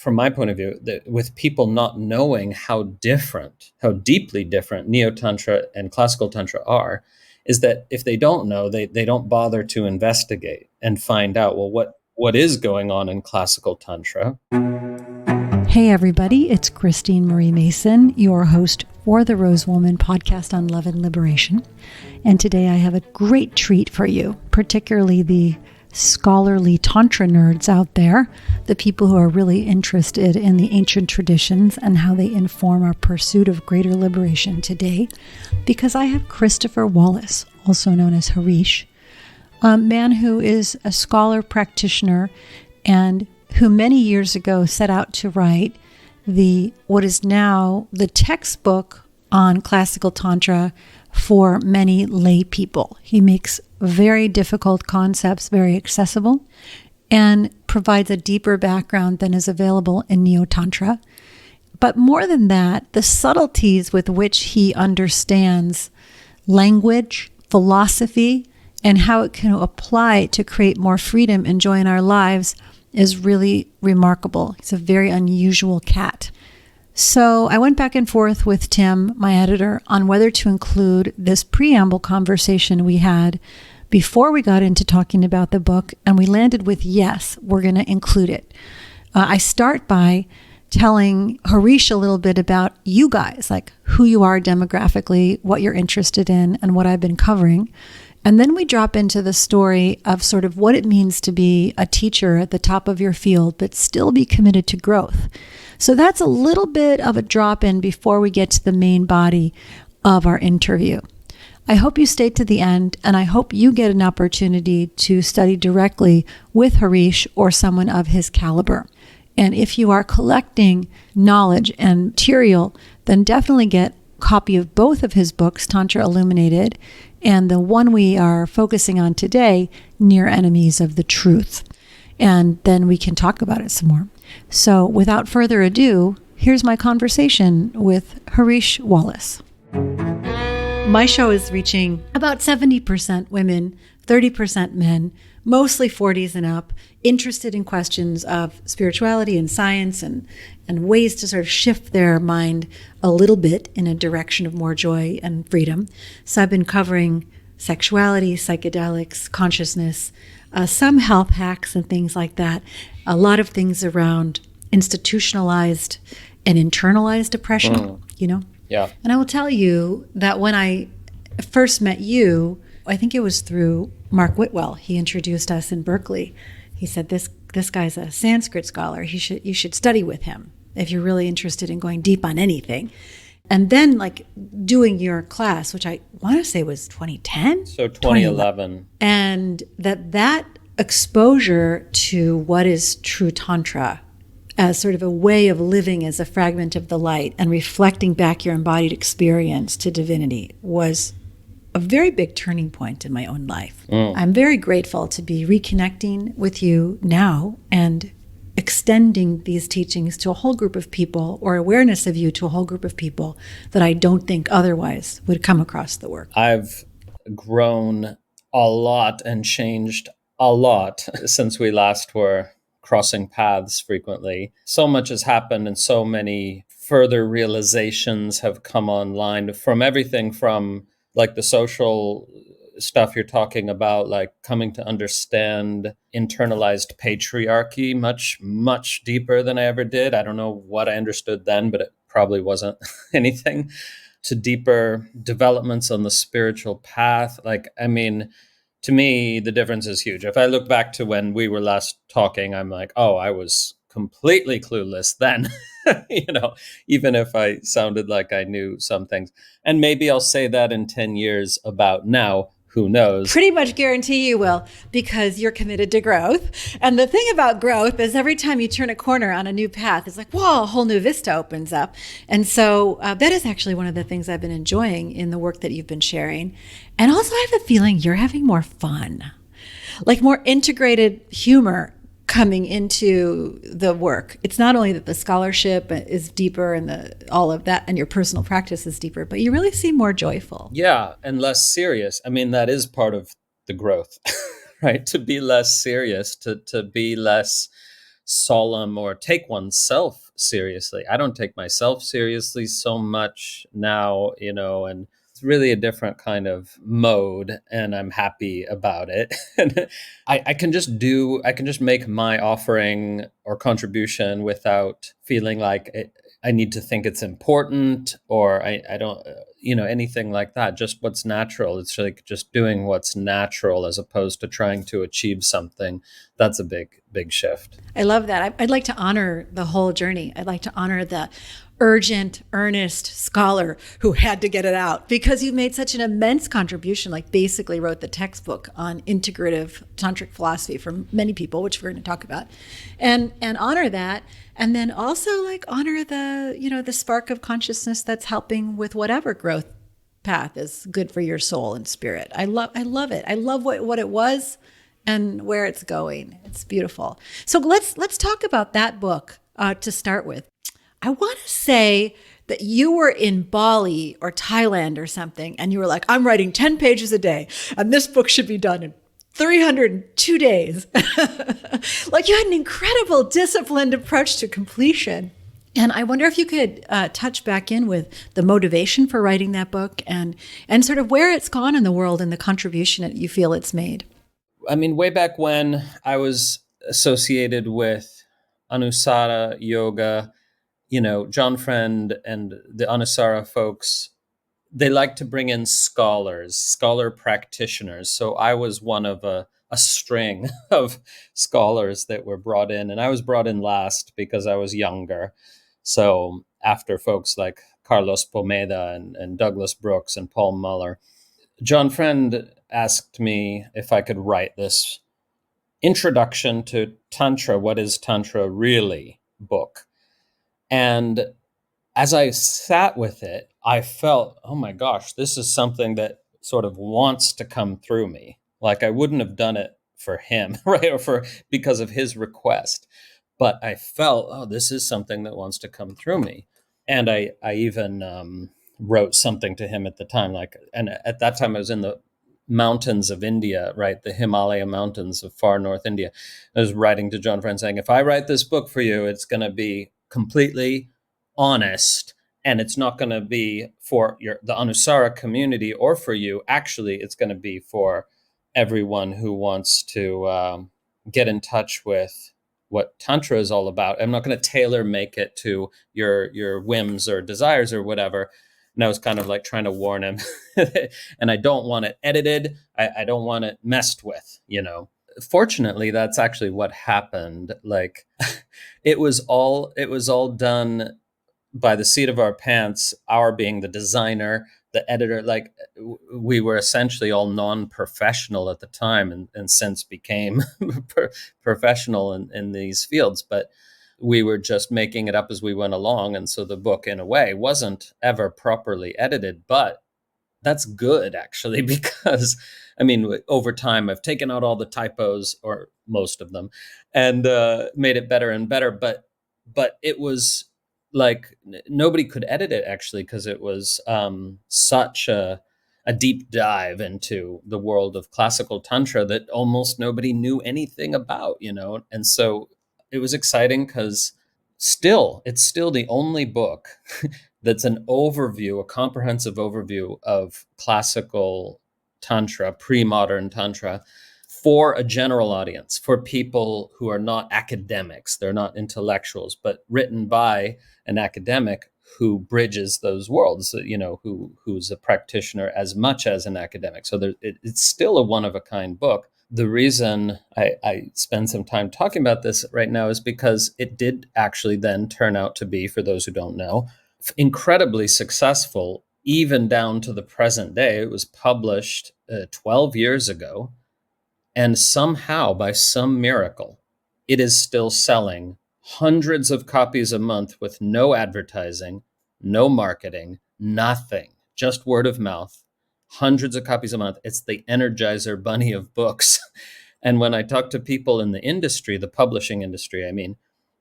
from my point of view, that with people not knowing how deeply different Neo-Tantra and Classical Tantra are, is that if they don't know, they don't bother to investigate and find out, well, what is going on in Classical Tantra. Hey everybody, it's Christine Marie Mason, your host for the Rose Woman podcast on love and liberation. And today I have a great treat for you, particularly the scholarly Tantra nerds out there, the people who are really interested in the ancient traditions and how they inform our pursuit of greater liberation today, because I have Christopher Wallis, also known as Hareesh, a man who is a scholar-practitioner and who many years ago set out to write what is now the textbook on classical tantra for many lay people. He makes very difficult concepts very accessible and provides a deeper background than is available in Neo-Tantra. But more than that, the subtleties with which he understands language, philosophy, and how it can apply to create more freedom and joy in our lives is really remarkable. He's a very unusual cat. So I went back and forth with Tim, my editor, on whether to include this preamble conversation we had before we got into talking about the book, and we landed with yes, we're going to include it. I start by telling Hareesh a little bit about you guys, like who you are demographically, what you're interested in, and what I've been covering. And then we drop into the story of sort of what it means to be a teacher at the top of your field, but still be committed to growth. So that's a little bit of a drop in before we get to the main body of our interview. I hope you stay to the end, and I hope you get an opportunity to study directly with Hareesh or someone of his caliber. And if you are collecting knowledge and material, then definitely get a copy of both of his books, Tantra Illuminated, and the one we are focusing on today, Near Enemies of the Truth. And then we can talk about it some more. So without further ado, here's my conversation with Hareesh Wallis. My show is reaching about 70% women, 30% men, mostly 40s and up, interested in questions of spirituality and science and ways to sort of shift their mind a little bit in a direction of more joy and freedom. So I've been covering sexuality, psychedelics, consciousness, some health hacks and things like that, a lot of things around institutionalized and internalized depression, Yeah. And I will tell you that when I first met you, I think it was through Mark Whitwell. He introduced us in Berkeley. He said, this guy's a Sanskrit scholar. You should study with him if you're really interested in going deep on anything. And then like doing your class, which I want to say was 2010? So 2011. And that exposure to what is true Tantra as sort of a way of living as a fragment of the light and reflecting back your embodied experience to divinity was a very big turning point in my own life. I'm very grateful to be reconnecting with you now and extending these teachings to a whole group of people, or awareness of you to a whole group of people that I don't think otherwise would come across the work. I've grown a lot and changed a lot since we last were crossing paths frequently. So much has happened and so many further realizations have come online from everything from like the social stuff you're talking about, like coming to understand internalized patriarchy much, much deeper than I ever did. I don't know what I understood then, but it probably wasn't anything, to deeper developments on the spiritual path. To me, the difference is huge. If I look back to when we were last talking, I'm like, oh, I was completely clueless then, even if I sounded like I knew some things. And maybe I'll say that in 10 years about now. Who knows? Pretty much guarantee you will, because you're committed to growth. And the thing about growth is every time you turn a corner on a new path, it's like, whoa, a whole new vista opens up. And so that is actually one of the things I've been enjoying in the work that you've been sharing. And also I have a feeling you're having more fun, like more integrated humor coming into the work. It's not only that the scholarship is deeper and all of that and your personal practice is deeper, but you really seem more joyful. Yeah, and less serious. I mean, that is part of the growth, right? To be less serious, to be less solemn or take oneself seriously. I don't take myself seriously so much now, and it's really a different kind of mode, and I'm happy about it. And I can just make my offering or contribution without feeling like I need to think it's important, or I don't, anything like that. Just what's natural. It's like just doing what's natural as opposed to trying to achieve something. That's a big, big shift. I love that. I'd like to honor the whole journey. I'd like to honor the urgent, earnest scholar who had to get it out, because you made such an immense contribution, like basically wrote the textbook on integrative tantric philosophy for many people, which we're going to talk about, and honor that. And then also like honor the spark of consciousness that's helping with whatever growth path is good for your soul and spirit. I love it. I love what it was and where it's going. It's beautiful. So let's talk about that book to start with. I want to say that you were in Bali or Thailand or something, and you were like, I'm writing 10 pages a day, and this book should be done in 302 days. Like, you had an incredible disciplined approach to completion. And I wonder if you could touch back in with the motivation for writing that book and sort of where it's gone in the world and the contribution that you feel it's made. I mean, way back when I was associated with Anusara yoga, John Friend and the Anusara folks, they like to bring in scholar-practitioners. So I was one of a string of scholars that were brought in, and I was brought in last because I was younger. So after folks like Carlos Pomeda and Douglas Brooks and Paul Muller, John Friend asked me if I could write this introduction to Tantra, what is Tantra really, book. And as I sat with it, I felt, oh my gosh, this is something that sort of wants to come through me. Like I wouldn't have done it for him, right? Or because of his request. But I felt, oh, this is something that wants to come through me. And I even wrote something to him at the time. And at that time I was in the mountains of India, right? The Himalaya mountains of far North India. I was writing to John Friend saying, if I write this book for you, it's going to be completely honest, and it's not going to be for the Anusara community or for you. Actually, it's going to be for everyone who wants to get in touch with what Tantra is all about. I'm not going to tailor make it to your whims or desires or whatever. And I was kind of like trying to warn him. And I don't want it edited. I don't want it messed with, Fortunately, that's actually what happened. Like it was all done by the seat of our pants, our being the designer, the editor. Like we were essentially all non-professional at the time, and since became professional in these fields. But we were just making it up as we went along. And so the book, in a way, wasn't ever properly edited. But that's good, actually, because, I mean, over time, I've taken out all the typos, or most of them, and made it better and better. But it was like nobody could edit it, actually, because it was such a deep dive into the world of classical Tantra that almost nobody knew anything about, And so it was exciting because it's still the only book that's an overview, a comprehensive overview of classical Tantra, pre-modern Tantra, for a general audience, for people who are not academics, they're not intellectuals, but written by an academic who bridges those worlds, who's a practitioner as much as an academic. So it's still a one-of-a-kind book. The reason I spend some time talking about this right now is because it did actually then turn out to be, for those who don't know, incredibly successful, even down to the present day. It was published 12 years ago, and somehow, by some miracle, it is still selling hundreds of copies a month with no advertising, no marketing, nothing, just word of mouth, hundreds of copies a month. It's the Energizer Bunny of books. And when I talk to people in the industry, the publishing industry, I mean,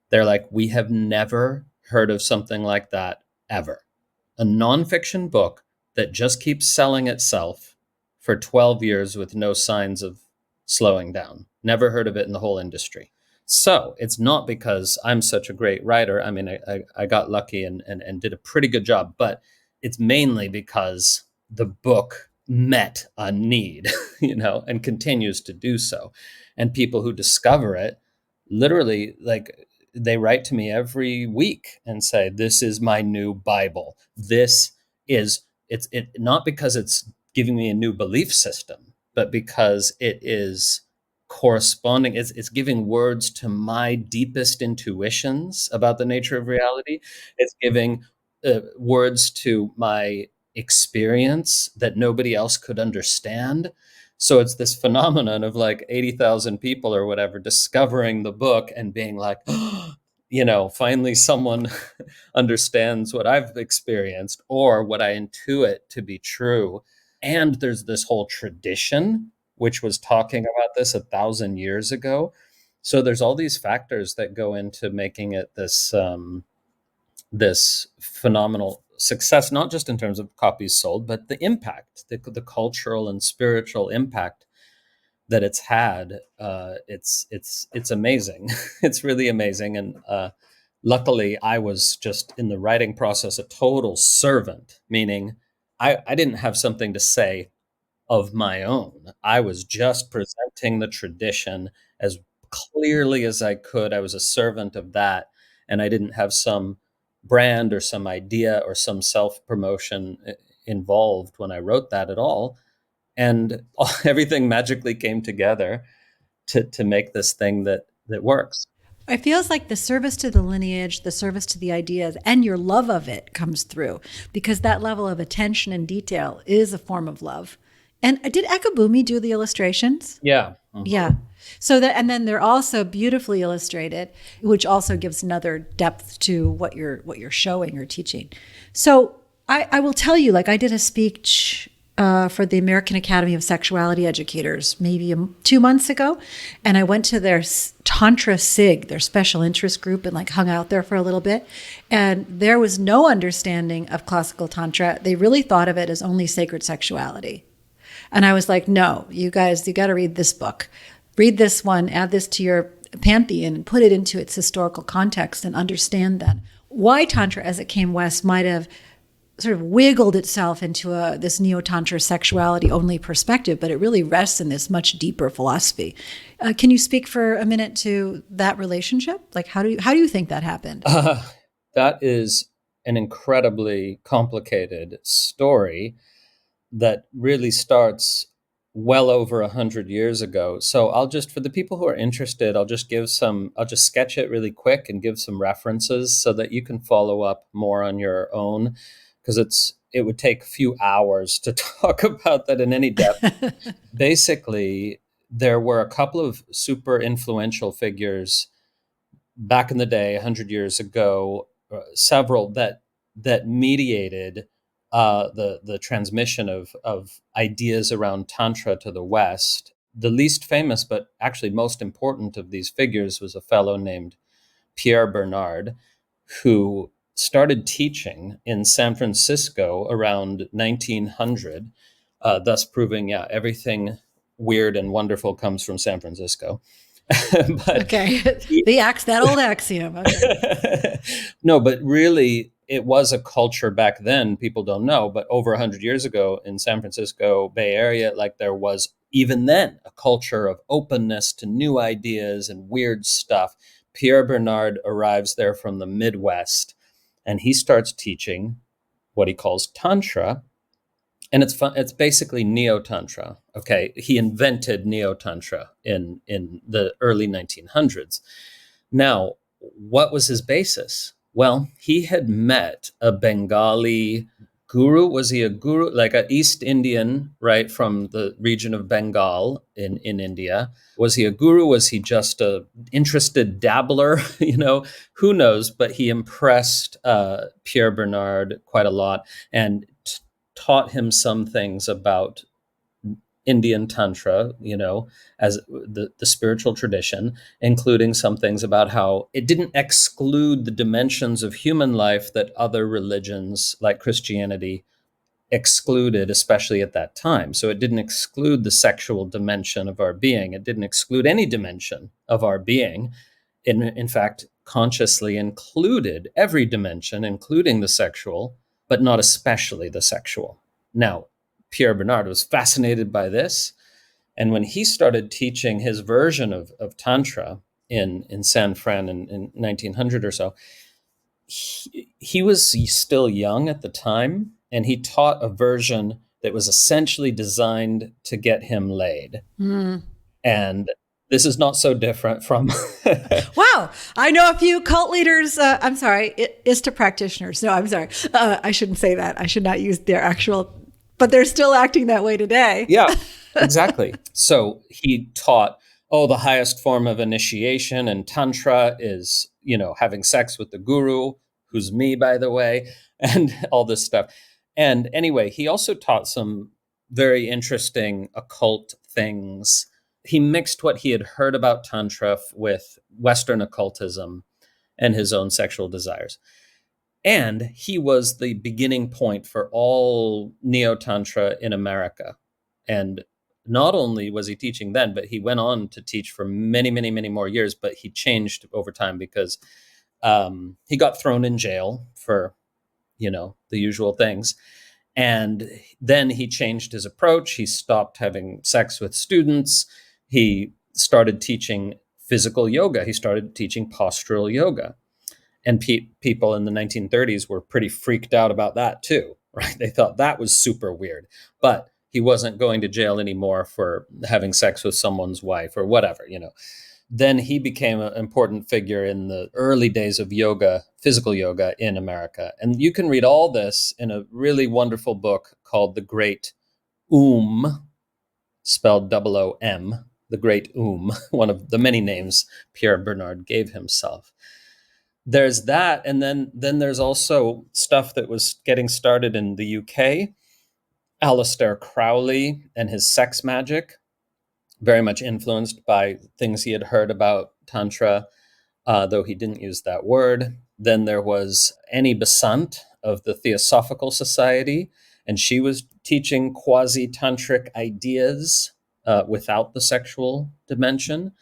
they're like, we have never heard of something like that ever. A nonfiction book that just keeps selling itself for 12 years with no signs of slowing down. Never heard of it in the whole industry. So it's not because I'm such a great writer. I mean, I got lucky and did a pretty good job, but it's mainly because the book met a need, and continues to do so. And people who discover it literally, like, they write to me every week and say, this is my new Bible. This is, it's not because it's giving me a new belief system, but because it is corresponding, it's giving words to my deepest intuitions about the nature of reality. It's giving words to my experience that nobody else could understand. So it's this phenomenon of like 80,000 people or whatever discovering the book and being like, finally someone understands what I've experienced or what I intuit to be true. And there's this whole tradition which was talking about this 1,000 years ago. So there's all these factors that go into making it this phenomenal success, not just in terms of copies sold, but the impact, the cultural and spiritual impact that it's had. It's amazing. It's really amazing. And luckily, I was just in the writing process a total servant, meaning I didn't have something to say of my own. I was just presenting the tradition as clearly as I could. I was a servant of that, and I didn't have some brand or some idea or some self-promotion involved when I wrote that at all. And everything magically came together to make this thing that works. It feels like the service to the lineage, the service to the ideas, and your love of it comes through, because that level of attention and detail is a form of love. And did Ekabumi do the illustrations? Yeah. Mm-hmm. Yeah. So that, and then they're also beautifully illustrated, which also gives another depth to what you're showing or teaching. So I will tell you, like, I did a speech for the American Academy of Sexuality Educators maybe 2 months ago, and I went to their Tantra SIG, their special interest group, and like hung out there for a little bit. And there was no understanding of classical Tantra. They really thought of it as only sacred sexuality. And I was like, no, you guys, you got to read this book. Read this one, add this to your pantheon and put it into its historical context and understand that why Tantra as it came west might have sort of wiggled itself into this Neo-Tantra sexuality only perspective, but it really rests in this much deeper philosophy. Can you speak for a minute to that relationship? Like, how do you think that happened? That is an incredibly complicated story that really starts well over 100 years ago. So for the people who are interested, I'll just sketch it really quick and give some references so that you can follow up more on your own, because it would take a few hours to talk about that in any depth. Basically, there were a couple of super influential figures back in the day, 100 years ago, several that mediated the transmission of ideas around Tantra to the West. The least famous, but actually most important of these figures was a fellow named Pierre Bernard, who started teaching in San Francisco around 1900, thus proving, everything weird and wonderful comes from San Francisco. But okay, that old axiom. Okay. No, but really, it was a culture back then. People don't know, but over 100 years ago in San Francisco Bay Area, like, there was even then a culture of openness to new ideas and weird stuff. Pierre Bernard arrives there from the Midwest, and he starts teaching what he calls Tantra. And it's fun. It's basically Neo-Tantra. Okay. He invented Neo-Tantra in the early 1900s. Now, what was his basis? Well, he had met a Bengali guru. Was he a guru? Like an East Indian, right, from the region of Bengal in India. Was he a guru? Was he just a interested dabbler? Who knows? But he impressed Pierre Bernard quite a lot and taught him some things about Indian Tantra, as the spiritual tradition, including some things about how it didn't exclude the dimensions of human life that other religions like Christianity excluded, especially at that time. So it didn't exclude the sexual dimension of our being. It didn't exclude any dimension of our being. in fact, consciously included every dimension, including the sexual, but not especially the sexual. Now, Pierre Bernard was fascinated by this. And when he started teaching his version of Tantra in San Fran in 1900 or so, he was still young at the time, and he taught a version that was essentially designed to get him laid. And this is not so different from... Wow. I know a few cult leaders. I'm sorry, ISTA practitioners. No, I'm sorry. I shouldn't say that. I should not use their actual, but they're still acting that way today. Yeah, exactly. So he taught, the highest form of initiation in Tantra is, having sex with the guru, who's me, by the way, and all this stuff. And anyway, he also taught some very interesting occult things. He mixed what he had heard about Tantra with Western occultism and his own sexual desires. And he was the beginning point for all Neo-Tantra in America. And not only was he teaching then, but he went on to teach for many, many, many more years. But he changed over time because he got thrown in jail for, the usual things. And then he changed his approach. He stopped having sex with students. He started teaching physical yoga. He started teaching postural yoga. And people in the 1930s were pretty freaked out about that too, right? They thought that was super weird. But he wasn't going to jail anymore for having sex with someone's wife or whatever, Then he became an important figure in the early days of yoga, physical yoga in America. And you can read all this in a really wonderful book called The Great spelled OOM, The Great one of the many names Pierre Bernard gave himself. There's that. And then there's also stuff that was getting started in the UK. Aleister Crowley and his sex magic, very much influenced by things he had heard about Tantra, though he didn't use that word. Then there was Annie Besant of the Theosophical Society, and she was teaching quasi-tantric ideas without the sexual dimension.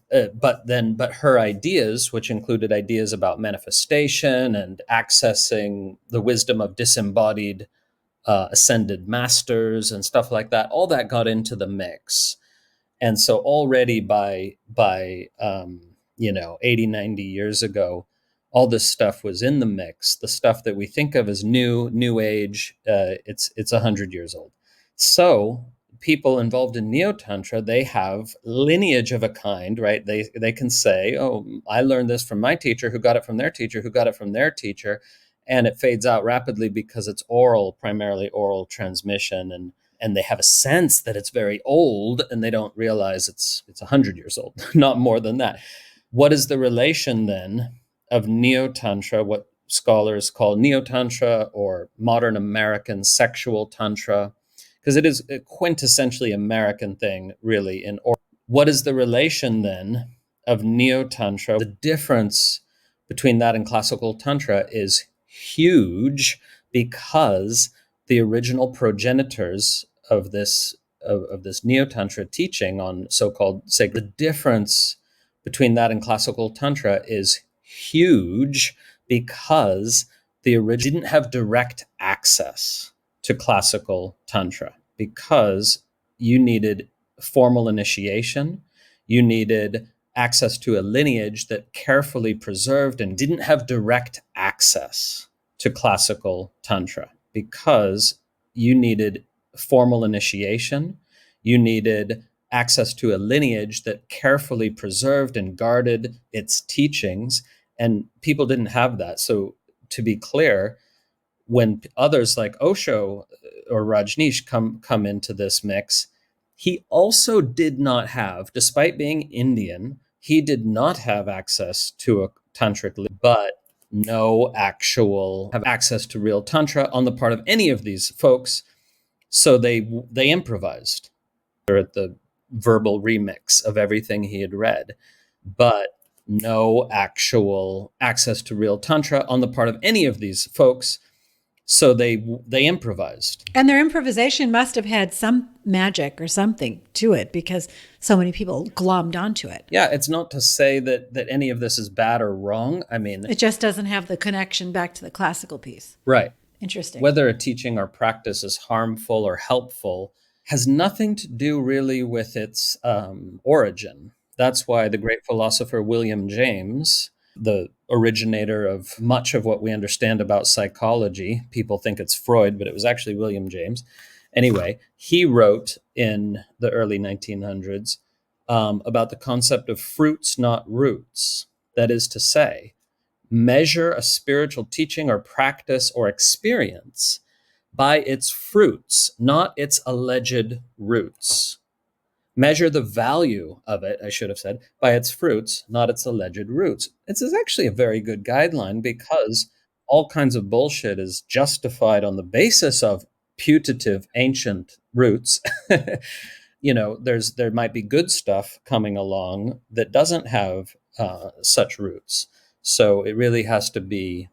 But her ideas, which included ideas about manifestation and accessing the wisdom of disembodied ascended masters and stuff like that, all that got into the mix. And so already by 80, 90 years ago, all this stuff was in the mix. The stuff that we think of as new age, it's 100 years old. So people involved in Neo-Tantra, they have lineage of a kind, right? They can say, I learned this from my teacher, who got it from their teacher, who got it from their teacher. And it fades out rapidly because it's primarily oral transmission. And they have a sense that it's very old, and they don't realize it's 100 years old, not more than that. What is the relation then of Neo-Tantra, what scholars call Neo-Tantra or modern American sexual Tantra? Because it is a quintessentially American thing, really. What is the relation then of Neo-Tantra? The difference between that and classical Tantra is huge, because the original progenitors of this Neo-Tantra teaching on so-called sacred, the difference between that and classical Tantra is huge, because the original didn't have direct access to classical Tantra, because you needed formal initiation, you needed access to a lineage that carefully preserved, and didn't have direct access to classical Tantra, because you needed formal initiation, you needed access to a lineage that carefully preserved and guarded its teachings, and people didn't have that. So to be clear, when others like Osho or Rajneesh come into this mix, he also did not have, despite being Indian, he did not have access to a tantric, but no actual have access to real Tantra on the part of any of these folks. So they improvised. They're at the verbal remix of everything he had read, but no actual access to real Tantra on the part of any of these folks. So they improvised. And their improvisation must have had some magic or something to it because so many people glommed onto it. Yeah, it's not to say that any of this is bad or wrong. I mean, it just doesn't have the connection back to the classical piece. Right. Interesting. Whether a teaching or practice is harmful or helpful has nothing to do really with its origin. That's why the great philosopher William James, the originator of much of what we understand about psychology, people think it's Freud, but it was actually William James. Anyway, he wrote in the early 1900s about the concept of fruits, not roots. That is to say, measure a spiritual teaching or practice or experience by its fruits, not its alleged roots. Measure the value of it, I should have said, by its fruits, not its alleged roots. This is actually a very good guideline because all kinds of bullshit is justified on the basis of putative ancient roots. There might be good stuff coming along that doesn't have such roots. So it really has to be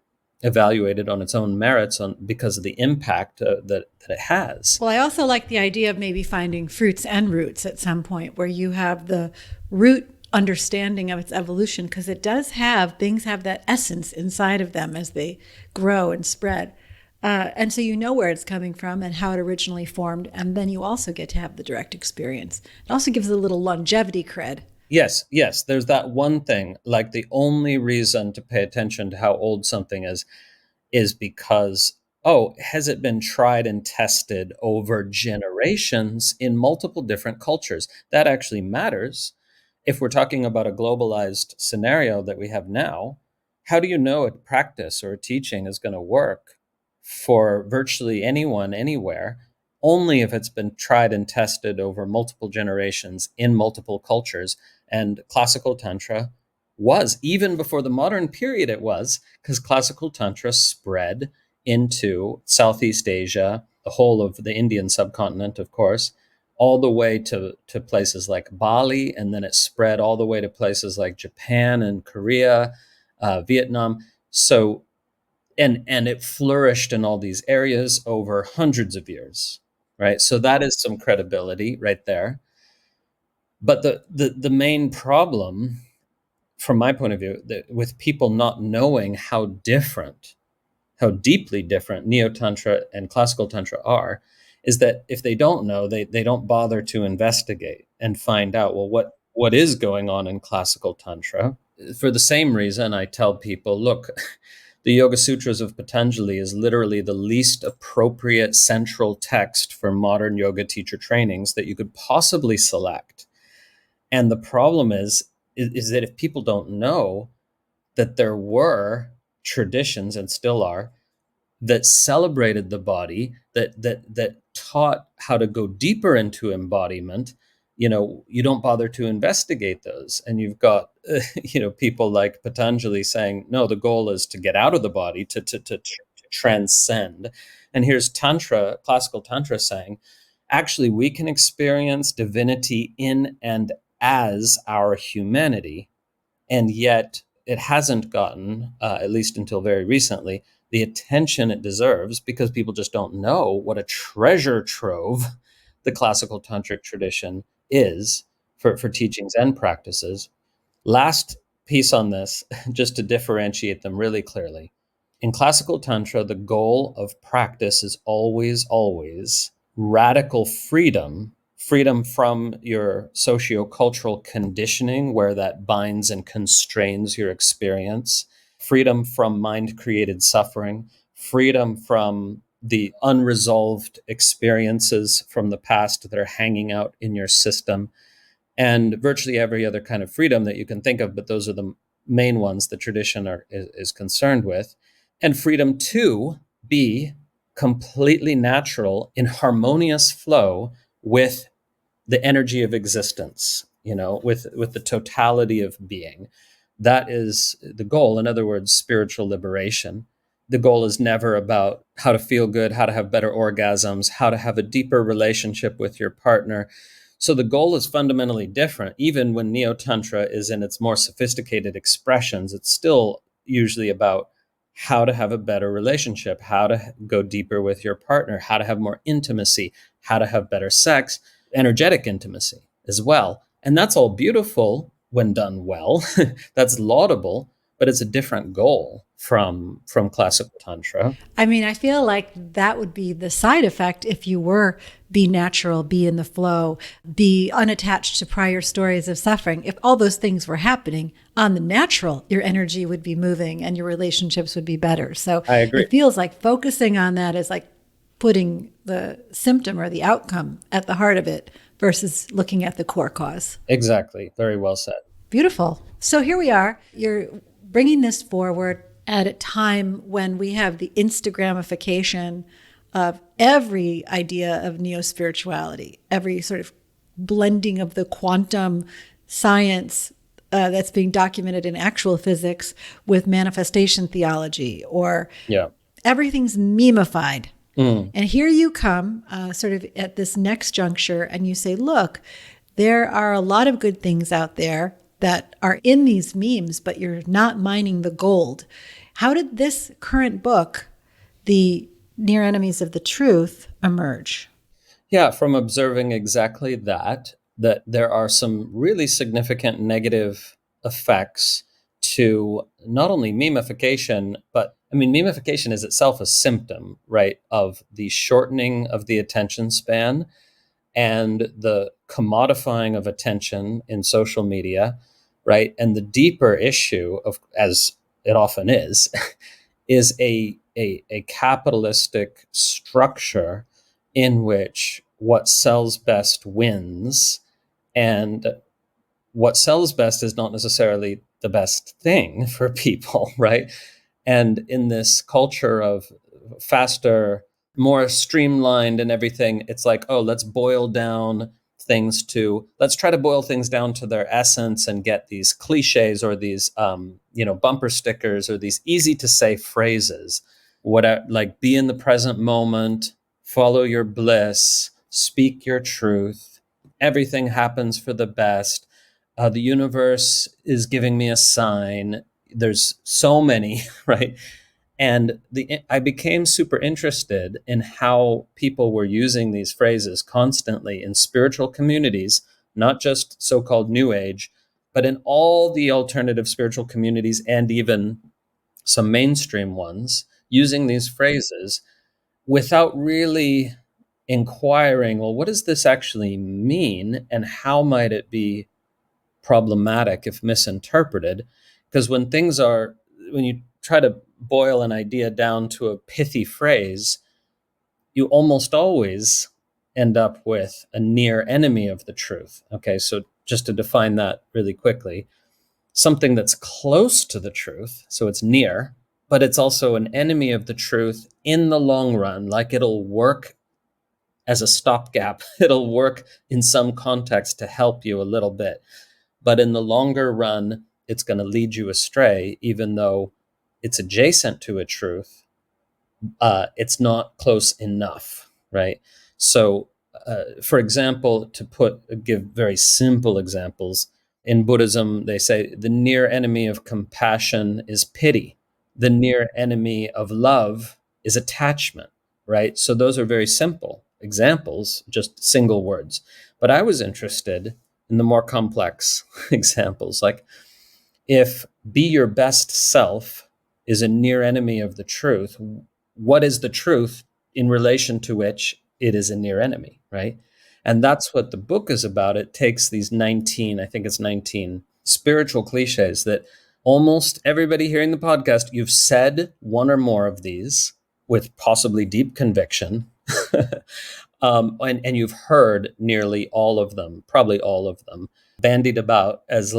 evaluated on its own merits because of the impact that it has. Well, I also like the idea of maybe finding fruits and roots at some point where you have the root understanding of its evolution, because things have that essence inside of them as they grow and spread. And so you know where it's coming from and how it originally formed. And then you also get to have the direct experience. It also gives a little longevity cred. Yes. There's that one thing, like the only reason to pay attention to how old something is because, has it been tried and tested over generations in multiple different cultures? That actually matters. If we're talking about a globalized scenario that we have now, how do you know a practice or a teaching is going to work for virtually anyone, anywhere? Only if it's been tried and tested over multiple generations in multiple cultures. And classical Tantra was, even before the modern period it was, because classical Tantra spread into Southeast Asia, the whole of the Indian subcontinent, of course, all the way to places like Bali, and then it spread all the way to places like Japan and Korea, Vietnam. So, and it flourished in all these areas over hundreds of years, right? So that is some credibility right there. But the main problem, from my point of view, with people not knowing how deeply different Neo-Tantra and Classical Tantra are, is that if they don't know, they don't bother to investigate and find out, well, what is going on in Classical Tantra. For the same reason, I tell people, look, the Yoga Sutras of Patanjali is literally the least appropriate central text for modern yoga teacher trainings that you could possibly select. And the problem is that if people don't know that there were traditions, and still are, that celebrated the body, that taught how to go deeper into embodiment, you don't bother to investigate those. And you've got, people like Patanjali saying, no, the goal is to get out of the body, to transcend. And here's Tantra, classical Tantra, saying, actually, we can experience divinity in and as our humanity, and yet it hasn't gotten, at least until very recently, the attention it deserves because people just don't know what a treasure trove the classical tantric tradition is for teachings and practices. Last piece on this, just to differentiate them really clearly. In classical tantra, the goal of practice is always, always radical freedom from your sociocultural conditioning, where that binds and constrains your experience, freedom from mind-created suffering, freedom from the unresolved experiences from the past that are hanging out in your system, and virtually every other kind of freedom that you can think of, but those are the main ones the tradition is concerned with. And freedom to be completely natural in harmonious flow with the energy of existence, with the totality of being. That is the goal. In other words, spiritual liberation. The goal is never about how to feel good, how to have better orgasms, how to have a deeper relationship with your partner. So the goal is fundamentally different. Even when Neo-Tantra is in its more sophisticated expressions, it's still usually about how to have a better relationship, how to go deeper with your partner, how to have more intimacy, how to have better sex, energetic intimacy as well. And that's all beautiful when done well. That's laudable, but it's a different goal from classical tantra. I mean, I feel like that would be the side effect if you were be natural, be in the flow, be unattached to prior stories of suffering. If all those things were happening on the natural, your energy would be moving and your relationships would be better. So I agree. it feels like focusing on that is like putting the symptom or the outcome at the heart of it versus looking at the core cause. Exactly. Very well said. Beautiful. So here we are. You're bringing this forward at a time when we have the Instagramification of every idea of neo-spirituality, every sort of blending of the quantum science that's being documented in actual physics with manifestation theology, or everything's memeified. And here you come sort of at this next juncture and you say, look, there are a lot of good things out there that are in these memes, but you're not mining the gold. How did this current book, The Near Enemies of the Truth, emerge? Yeah, from observing exactly that there are some really significant negative effects to not only memification, but I mean, memification is itself a symptom, right, of the shortening of the attention span and the commodifying of attention in social media, right? And the deeper issue of, as it often is a capitalistic structure in which what sells best wins, and what sells best is not necessarily the best thing for people, right? And in this culture of faster, more streamlined and everything, it's like, oh, let's try to boil things down to their essence and get these cliches or these, bumper stickers or these easy to say phrases, like be in the present moment, follow your bliss, speak your truth, everything happens for the best. The universe is giving me a sign. There's so many, right? And I became super interested in how people were using these phrases constantly in spiritual communities, not just so-called New Age, but in all the alternative spiritual communities and even some mainstream ones, using these phrases without really inquiring, well, what does this actually mean and how might it be problematic if misinterpreted? Because when you try to boil an idea down to a pithy phrase, you almost always end up with a near enemy of the truth. Okay, so just to define that really quickly, something that's close to the truth, so it's near, but it's also an enemy of the truth in the long run. Like it'll work as a stopgap, it'll work in some context to help you a little bit. But in the longer run, it's going to lead you astray, even though it's adjacent to a truth. It's not close enough, right? So, for example, give very simple examples, in Buddhism, they say the near enemy of compassion is pity. The near enemy of love is attachment, right? So those are very simple examples, just single words. But I was interested in the more complex examples, like if be your best self is a near enemy of the truth, what is the truth in relation to which it is a near enemy, right? And that's what the book is about. It takes these 19 spiritual cliches that almost everybody hearing the podcast, you've said one or more of these with possibly deep conviction. And you've heard nearly all of them, probably all of them, bandied about as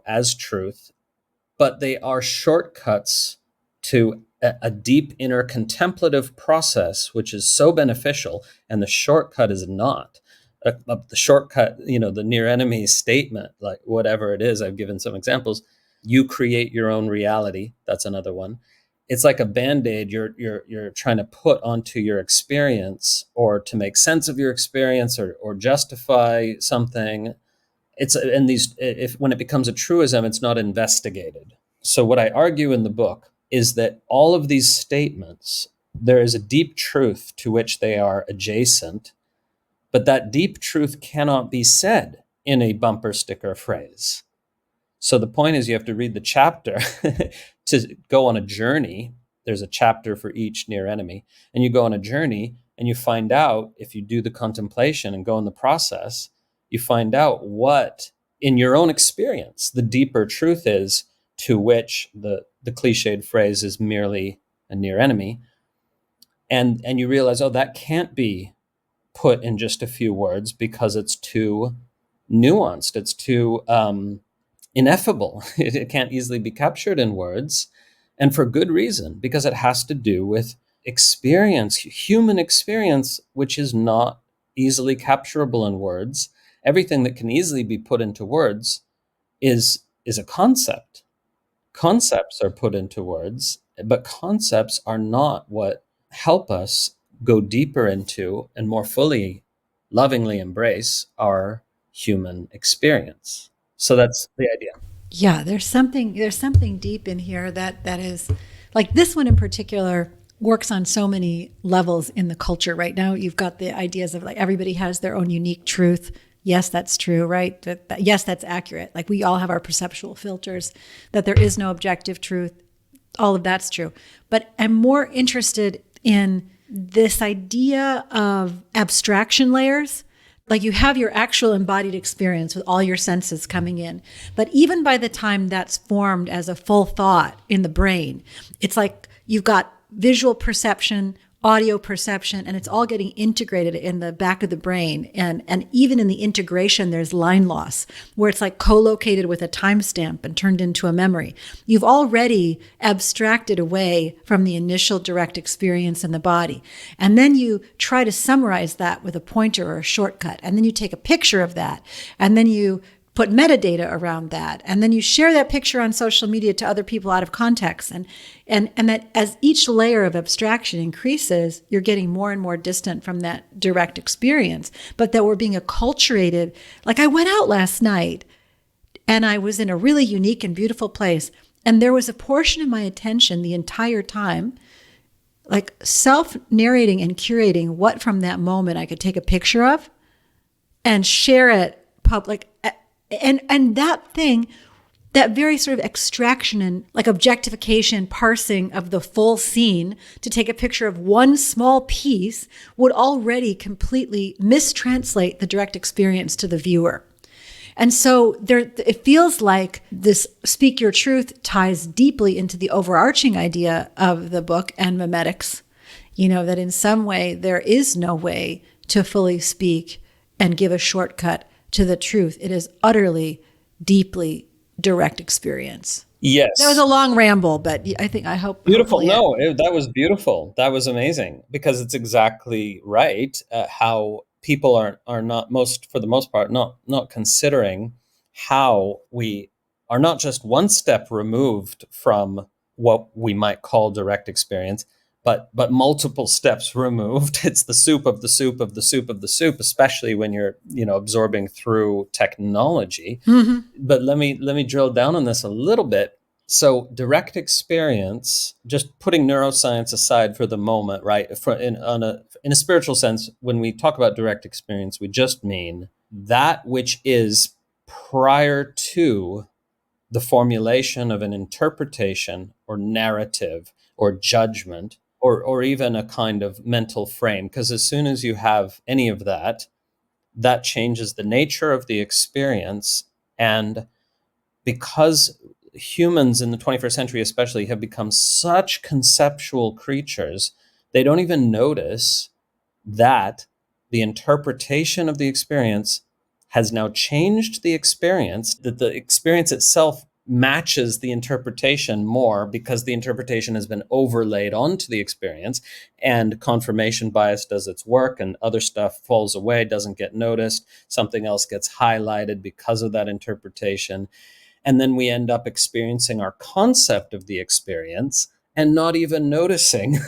as truth, but they are shortcuts to a deep inner contemplative process, which is so beneficial. And the shortcut is not the shortcut, the near enemy statement, like whatever it is. I've given some examples. You create your own reality. That's another one. It's like a Band-Aid you're trying to put onto your experience, or to make sense of your experience, or justify something. When it becomes a truism, it's not investigated. So what I argue in the book is that all of these statements, there is a deep truth to which they are adjacent, but that deep truth cannot be said in a bumper sticker phrase. So the point is you have to read the chapter to go on a journey. There's a chapter for each near enemy, and you go on a journey and you find out, if you do the contemplation and go in the process, you find out what, in your own experience, the deeper truth is to which the cliched phrase is merely a near enemy. And you realize, oh, that can't be put in just a few words because it's too nuanced. It's too ineffable. It can't easily be captured in words, and for good reason, because it has to do with experience, human experience, which is not easily capturable in words. Everything that can easily be put into words is a concept. Concepts are put into words, but concepts are not what help us go deeper into and more fully, lovingly embrace our human experience. So that's the idea. Yeah, there's something deep in here that is like this one in particular works on so many levels in the culture right now. You've got the ideas of like everybody has their own unique truth. Yes, that's true, right? Yes, that's accurate. Like we all have our perceptual filters, that there is no objective truth. All of that's true. But I'm more interested in this idea of abstraction layers. Like you have your actual embodied experience with all your senses coming in. But even by the time that's formed as a full thought in the brain, it's like you've got visual perception, audio perception, and it's all getting integrated in the back of the brain. And even in the integration, there's line loss, where it's like co-located with a timestamp and turned into a memory. You've already abstracted away from the initial direct experience in the body. And then you try to summarize that with a pointer or a shortcut. And then you take a picture of that. And then you put metadata around that. And then you share that picture on social media to other people out of context. And that as each layer of abstraction increases, you're getting more and more distant from that direct experience, but that we're being acculturated. Like I went out last night and I was in a really unique and beautiful place. And there was a portion of my attention the entire time, like self-narrating and curating what from that moment I could take a picture of and share it public. And that thing, that very sort of extraction and like objectification, parsing of the full scene to take a picture of one small piece would already completely mistranslate the direct experience to the viewer. And so it feels like this speak your truth ties deeply into the overarching idea of the book and memetics, that in some way there is no way to fully speak and give a shortcut to the truth. It is utterly, deeply direct experience. Yes. That was a long ramble, but I hope. Beautiful. No, that was beautiful. That was amazing, because it's exactly right. How people are not for the most part, not considering how we are not just one step removed from what we might call direct experience, but multiple steps removed. It's the soup of the soup of the soup of the soup, especially when you're, absorbing through technology. Mm-hmm. But let me drill down on this a little bit. So direct experience, just putting neuroscience aside for the moment, right? In a spiritual sense, when we talk about direct experience, we just mean that which is prior to the formulation of an interpretation or narrative or judgment, or even a kind of mental frame. Because as soon as you have any of that, that changes the nature of the experience. And because humans in the 21st century especially have become such conceptual creatures, they don't even notice that the interpretation of the experience has now changed the experience, that the experience itself matches the interpretation more because the interpretation has been overlaid onto the experience, and confirmation bias does its work and other stuff falls away, doesn't get noticed. Something else gets highlighted because of that interpretation. And then we end up experiencing our concept of the experience and not even noticing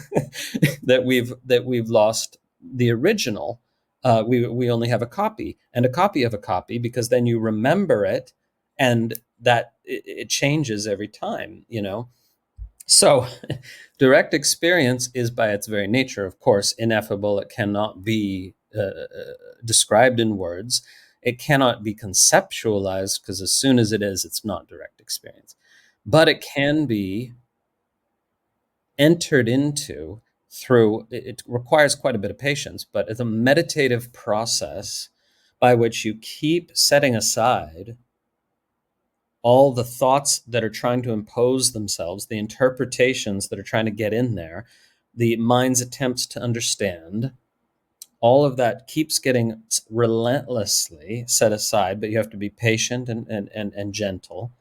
that we've lost the original. We only have a copy and a copy of a copy, because then you remember it, and that it changes every time, So direct experience is by its very nature, of course, ineffable. It cannot be described in words. It cannot be conceptualized, because as soon as it is, it's not direct experience. But it can be entered into through, it requires quite a bit of patience, but it's a meditative process by which you keep setting aside all the thoughts that are trying to impose themselves, the interpretations that are trying to get in there, the mind's attempts to understand. All of that keeps getting relentlessly set aside, but you have to be patient and gentle.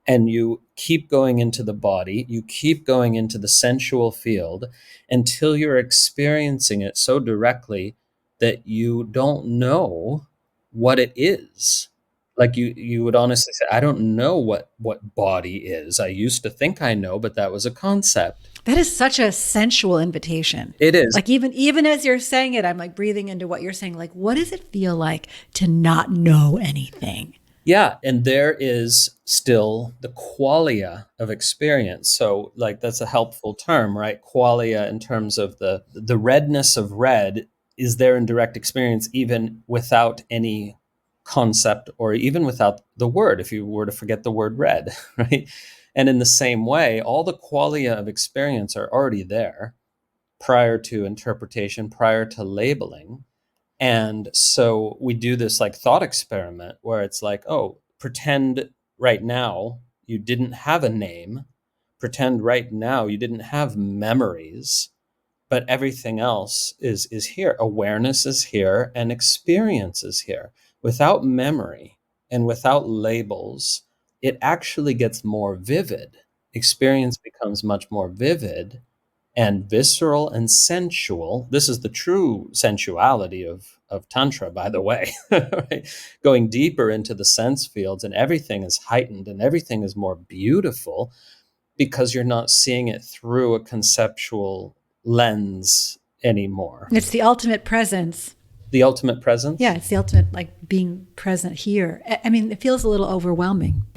And you keep going into the body, you keep going into the sensual field until you're experiencing it so directly that you don't know what it is. Like you would honestly say, I don't know what body is. I used to think I know, but that was a concept. That is such a sensual invitation. It is. Like even as you're saying it, I'm like breathing into what you're saying. Like, what does it feel like to not know anything? Yeah, and there is still the qualia of experience. So like that's a helpful term, right? Qualia, in terms of the redness of red, is there in direct experience even without any concept, or even without the word, if you were to forget the word red, right? And in the same way, all the qualia of experience are already there prior to interpretation, prior to labeling. And so we do this like thought experiment where it's like, oh, pretend right now you didn't have a name. Pretend right now you didn't have memories, but everything else is here. Awareness is here and experience is here. Without memory and without labels, it actually gets more vivid. Experience becomes much more vivid and visceral and sensual. This is the true sensuality of Tantra, by the way, right? Going deeper into the sense fields, and everything is heightened and everything is more beautiful because you're not seeing it through a conceptual lens anymore. It's the ultimate presence. The ultimate presence? Yeah, it's the ultimate, like, being present here. I mean, it feels a little overwhelming. It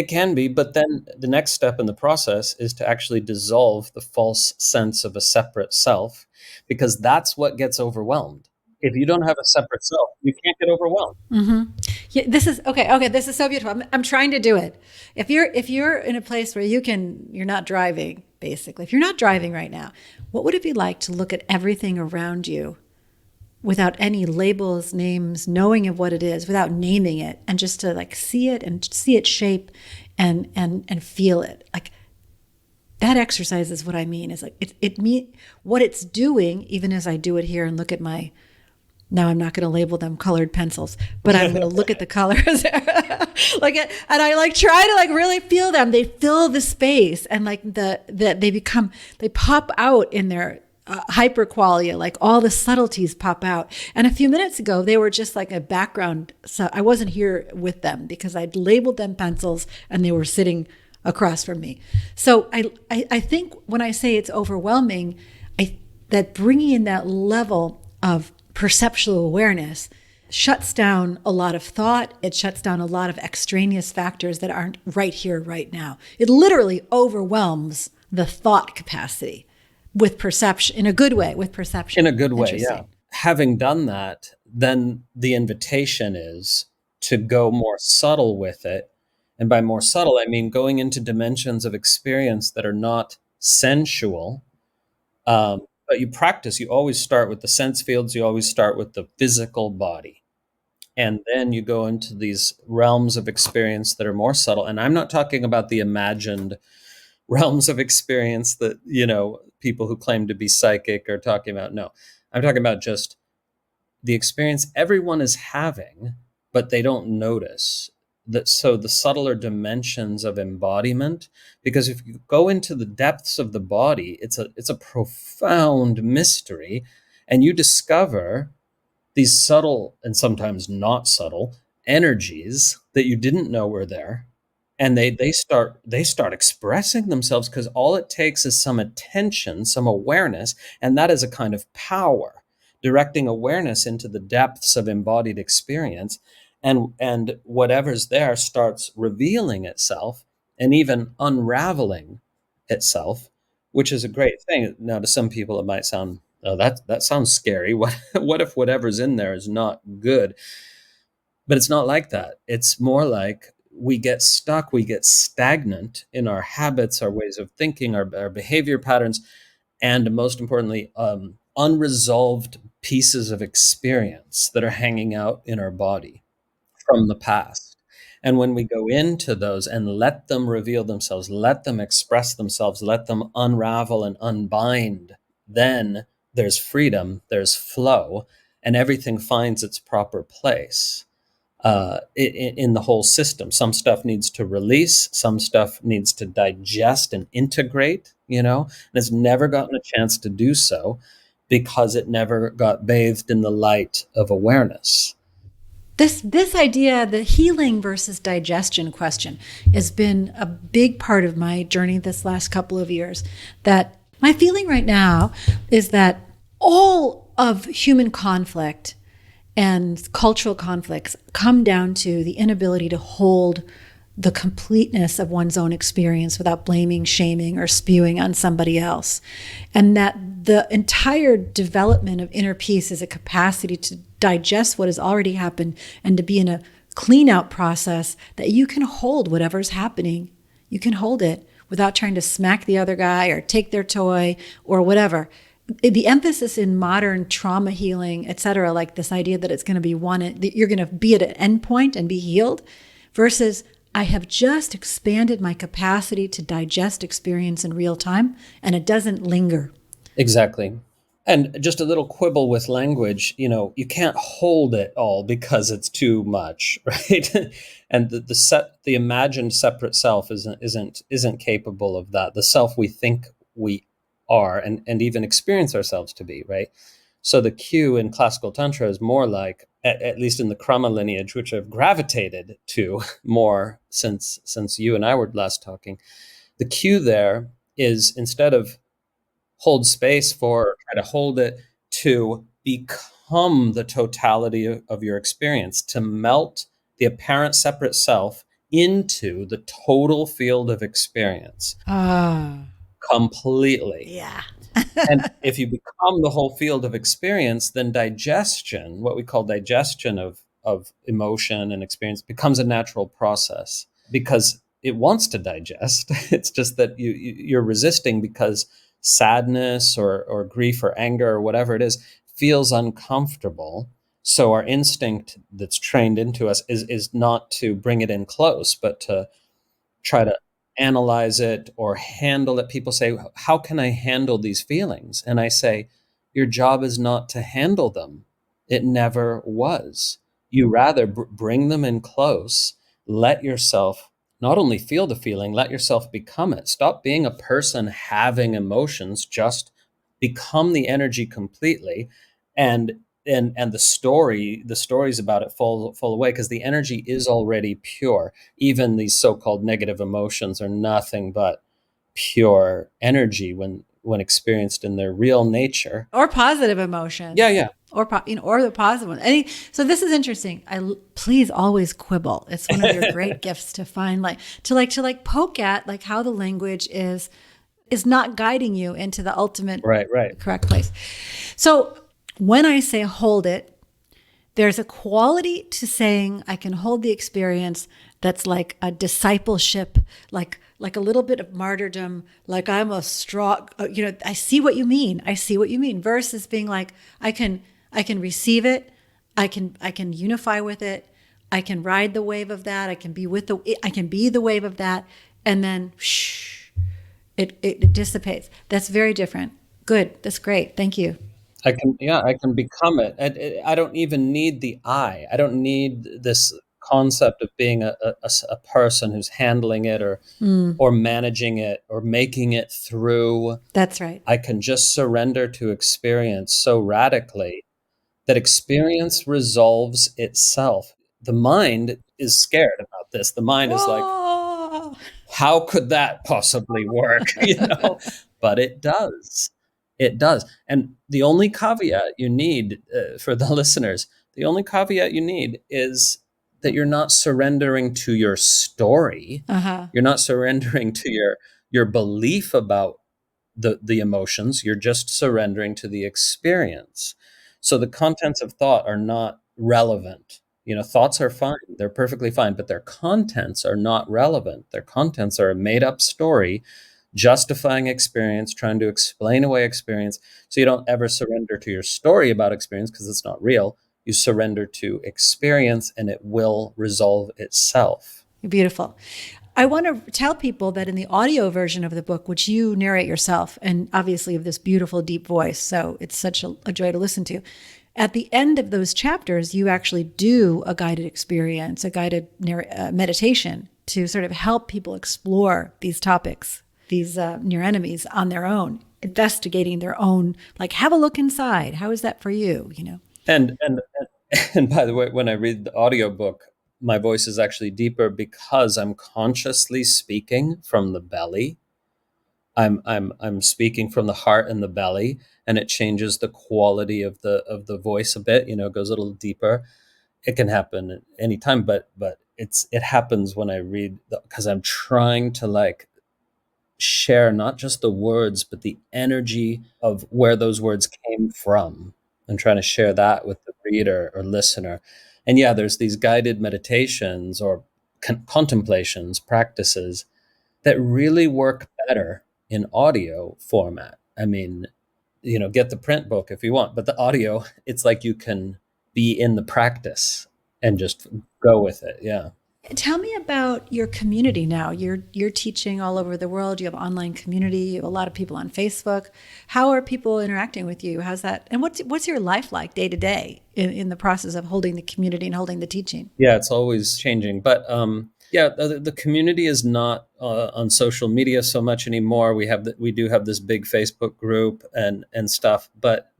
can be, but then the next step in the process is to actually dissolve the false sense of a separate self, because that's what gets overwhelmed. If you don't have a separate self, you can't get overwhelmed. Mm-hmm. Yeah, this is okay. Okay, this is so beautiful. I'm trying to do it. If you're in a place where you're not driving, basically. If you're not driving right now, what would it be like to look at everything around you without any labels, names, knowing of what it is, without naming it, and just to like see it and see its shape and feel it? Like, that exercise is what I mean. Is like what it's doing, even as I do it here and look at my. Now I'm not going to label them colored pencils, but I'm going to look at the colors, and I like try to like really feel them. They fill the space, and like they pop out in their hyper qualia, like all the subtleties pop out. And a few minutes ago, they were just like a background. So I wasn't here with them because I'd labeled them pencils, and they were sitting across from me. So I think when I say it's overwhelming, that bringing in that level of perceptual awareness shuts down a lot of thought. It shuts down a lot of extraneous factors that aren't right here, right now. It literally overwhelms the thought capacity with perception, in a good way, with perception. In a good way, yeah. Having done that, then the invitation is to go more subtle with it. And by more subtle, I mean going into dimensions of experience that are not sensual. But you practice, you always start with the sense fields, you always start with the physical body. And then you go into these realms of experience that are more subtle. And I'm not talking about the imagined realms of experience that, people who claim to be psychic are talking about. No, I'm talking about just the experience everyone is having, but they don't notice. So the subtler dimensions of embodiment, because if you go into the depths of the body, it's a profound mystery, and you discover these subtle and sometimes not subtle energies that you didn't know were there, and they start expressing themselves, because all it takes is some attention, some awareness, and that is a kind of power, directing awareness into the depths of embodied experience. And whatever's there starts revealing itself and even unraveling itself, which is a great thing. Now, to some people, it might sound, oh, that sounds scary. What if whatever's in there is not good? But it's not like that. It's more like we get stuck, we get stagnant in our habits, our ways of thinking, our behavior patterns, and most importantly, unresolved pieces of experience that are hanging out in our body from the past. And when we go into those and let them reveal themselves, let them express themselves, let them unravel and unbind, then there's freedom, there's flow, and everything finds its proper place in the whole system. Some stuff needs to release, some stuff needs to digest and integrate, and it's never gotten a chance to do so because it never got bathed in the light of awareness. This idea, the healing versus digestion question, has been a big part of my journey this last couple of years. That my feeling right now is that all of human conflict and cultural conflicts come down to the inability to hold the completeness of one's own experience without blaming, shaming, or spewing on somebody else. And that the entire development of inner peace is a capacity to digest what has already happened and to be in a clean out process that you can hold whatever's happening. You can hold it without trying to smack the other guy or take their toy or whatever. The emphasis in modern trauma healing, et cetera, like this idea that it's going to be that you're going to be at an end point and be healed, versus I have just expanded my capacity to digest experience in real time, and it doesn't linger. Exactly. And just a little quibble with language, you can't hold it all because it's too much, right? And the imagined separate self isn't capable of that. The self we think we are and even experience ourselves to be, right? So the cue in classical tantra is more like, at least in the Krama lineage, which I've gravitated to more since you and I were last talking. The cue there is, instead of hold space for, try to hold it, to become the totality of your experience, to melt the apparent separate self into the total field of experience. Completely. Yeah. And if you become the whole field of experience, then digestion, what we call digestion of emotion and experience, becomes a natural process because it wants to digest. It's just that you're resisting because sadness or grief or anger or whatever it is feels uncomfortable. So our instinct that's trained into us is not to bring it in close, but to try to analyze it or handle it. People say, how can I handle these feelings? And I say, your job is not to handle them. It never was. You rather bring them in close, let yourself not only feel the feeling, let yourself become it. Stop being a person having emotions, just become the energy completely. And the stories about it fall away because the energy is already pure. Even these so-called negative emotions are nothing but pure energy when experienced in their real nature. Or positive emotions. Yeah. Or or the positive one. So this is interesting. Please always quibble. It's one of your great gifts to find, to poke at like how the language is not guiding you into the ultimate right correct place. So when I say hold it, there's a quality to saying I can hold the experience that's like a discipleship, like a little bit of martyrdom, like I'm a strong, I see what you mean. Versus being like, I can receive it. I can unify with it. I can ride the wave of that. I can be the wave of that. And then it dissipates. That's very different. Good. That's great. Thank you. I can become it. I don't even need the I. I don't need this concept of being a person who's handling it or managing it or making it through. That's right. I can just surrender to experience so radically that experience resolves itself. The mind is scared about this. The mind is like, how could that possibly work? But it does. It does. And the only caveat you need for the listeners, the only caveat you need is that you're not surrendering to your story. Uh-huh. You're not surrendering to your belief about the emotions. You're just surrendering to the experience. So the contents of thought are not relevant. Thoughts are fine. They're perfectly fine, but their contents are not relevant. Their contents are a made up story, justifying experience, trying to explain away experience. So you don't ever surrender to your story about experience because it's not real. You surrender to experience and it will resolve itself. Beautiful. I want to tell people that in the audio version of the book, which you narrate yourself, and obviously you have this beautiful, deep voice, so it's such a joy to listen to. At the end of those chapters, you actually do a guided experience, a guided meditation to sort of help people explore these topics, these near enemies on their own, investigating their own, like, have a look inside. How is that for you? And by the way, when I read the audiobook, my voice is actually deeper because I'm consciously speaking from the belly. I'm speaking from the heart and the belly, and it changes the quality of the voice a bit. It goes a little deeper. It can happen at any time, but it happens when I read, because I'm trying to share not just the words, but the energy of where those words came from. I'm trying to share that with the reader or listener. And yeah, there's these guided meditations or contemplations, practices that really work better in audio format. I mean, get the print book if you want, but the audio, it's like you can be in the practice and just go with it. Yeah. Tell me about your community now. You're teaching all over the world. You have online community. You have a lot of people on Facebook. How are people interacting with you? How's that? And what's your life like day to day in the process of holding the community and holding the teaching? Yeah, it's always changing. But yeah, the community is not on social media so much anymore. We do have this big Facebook group and stuff, but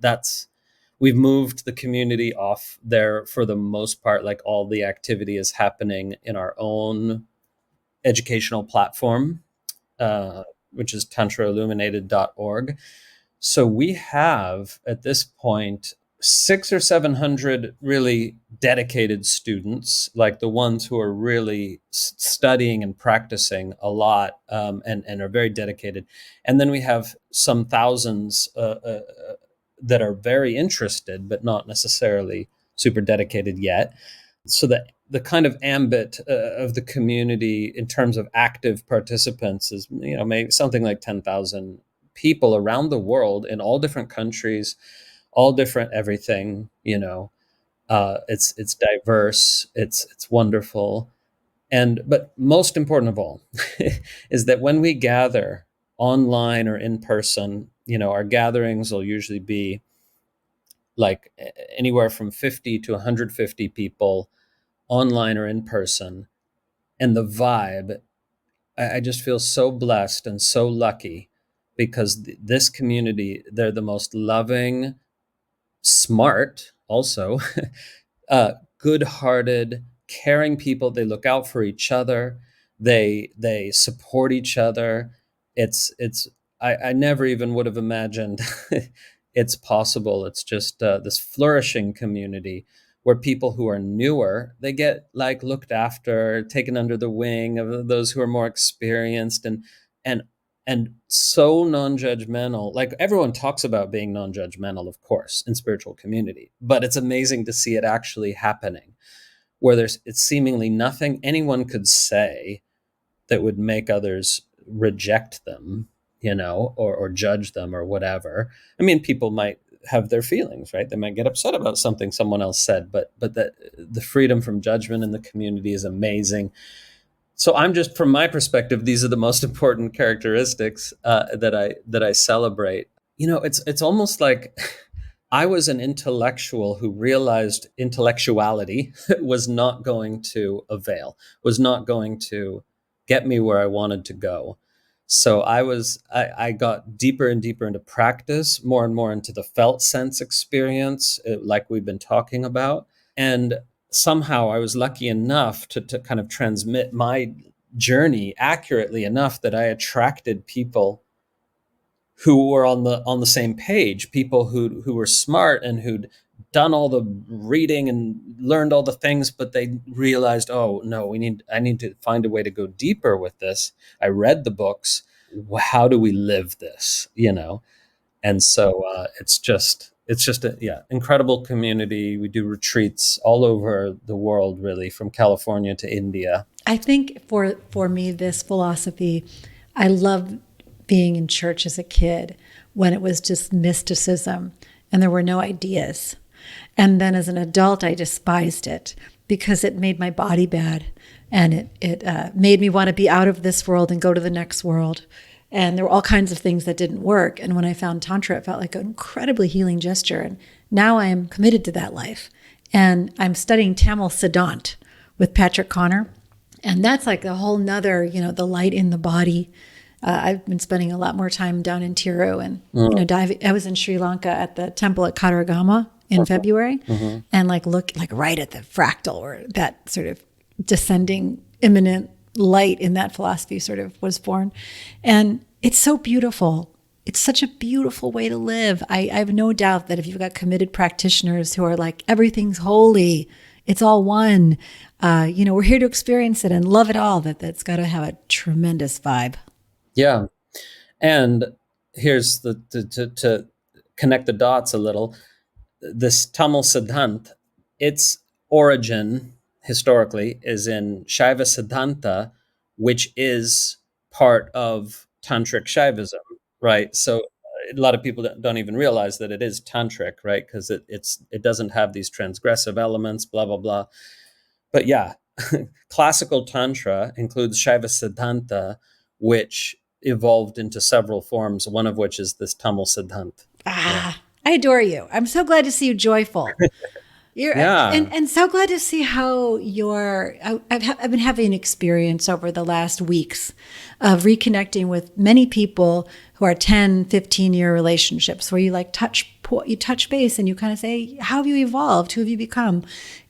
we've moved the community off there for the most part. Like, all the activity is happening in our own educational platform, which is tantrailluminated.org. So we have at this point 600 or 700 really dedicated students, like the ones who are really studying and practicing a lot, and are very dedicated. And then we have some thousands that are very interested, but not necessarily super dedicated yet. So that the kind of ambit of the community in terms of active participants is, maybe something like 10,000 people around the world in all different countries, all different everything. It's diverse, it's wonderful. But most important of all is that when we gather online or in person, our gatherings will usually be like anywhere from 50 to 150 people, online or in person. And the vibe, I just feel so blessed and so lucky, because this community, they're the most loving, smart, also, good-hearted, caring people. They look out for each other. They support each other. I never even would have imagined it's possible. It's just this flourishing community where people who are newer, they get looked after, taken under the wing of those who are more experienced, and so non-judgmental. Like, everyone talks about being non-judgmental, of course, in spiritual community, but it's amazing to see it actually happening, where it's seemingly nothing anyone could say that would make others reject them, or judge them or whatever. I mean, people might have their feelings, right? They might get upset about something someone else said, but the freedom from judgment in the community is amazing. So I'm just, from my perspective, these are the most important characteristics that I celebrate. It's almost like I was an intellectual who realized intellectuality was not going to avail, was not going to get me where I wanted to go. So I got deeper and deeper into practice, more and more into the felt sense experience, like we've been talking about. And somehow I was lucky enough to kind of transmit my journey accurately enough that I attracted people who were on the same page, people who were smart and who'd done all the reading and learned all the things, but they realized, oh no, I need to find a way to go deeper with this. I read the books. how do we live this, And so it's just a incredible community. We do retreats all over the world, really, from California to India. I think for me, this philosophy, I love being in church as a kid when it was just mysticism and there were no ideas. And then as an adult, I despised it because it made my body bad, and it made me want to be out of this world and go to the next world. And there were all kinds of things that didn't work. And when I found Tantra, it felt like an incredibly healing gesture. And now I am committed to that life. And I'm studying Tamil Siddhant with Patrick Connor. And that's like a whole nother, the light in the body. I've been spending a lot more time down in Tiru and, diving. I was in Sri Lanka at the temple at Kataragama in February, and look right at the fractal, or that sort of descending imminent light in that philosophy sort of was born. And it's so beautiful. It's such a beautiful way to live. I have no doubt that if you've got committed practitioners who are like, everything's holy, it's all one, we're here to experience it and love it all, that's got to have a tremendous vibe. Yeah. And here's to connect the dots a little. This Tamil Siddhant, its origin historically is in Shaiva Siddhanta, which is part of Tantric Shaivism, right? So a lot of people don't even realize that it is Tantric, right? Because it doesn't have these transgressive elements, blah, blah, blah. But yeah, classical Tantra includes Shaiva Siddhanta, which evolved into several forms, one of which is this Tamil Siddhant. Yeah. I adore you. I'm so glad to see you joyful. And so glad to see how I've been having an experience over the last weeks of reconnecting with many people who are 10, 15-year relationships where you touch base and you kind of say, how have you evolved? Who have you become?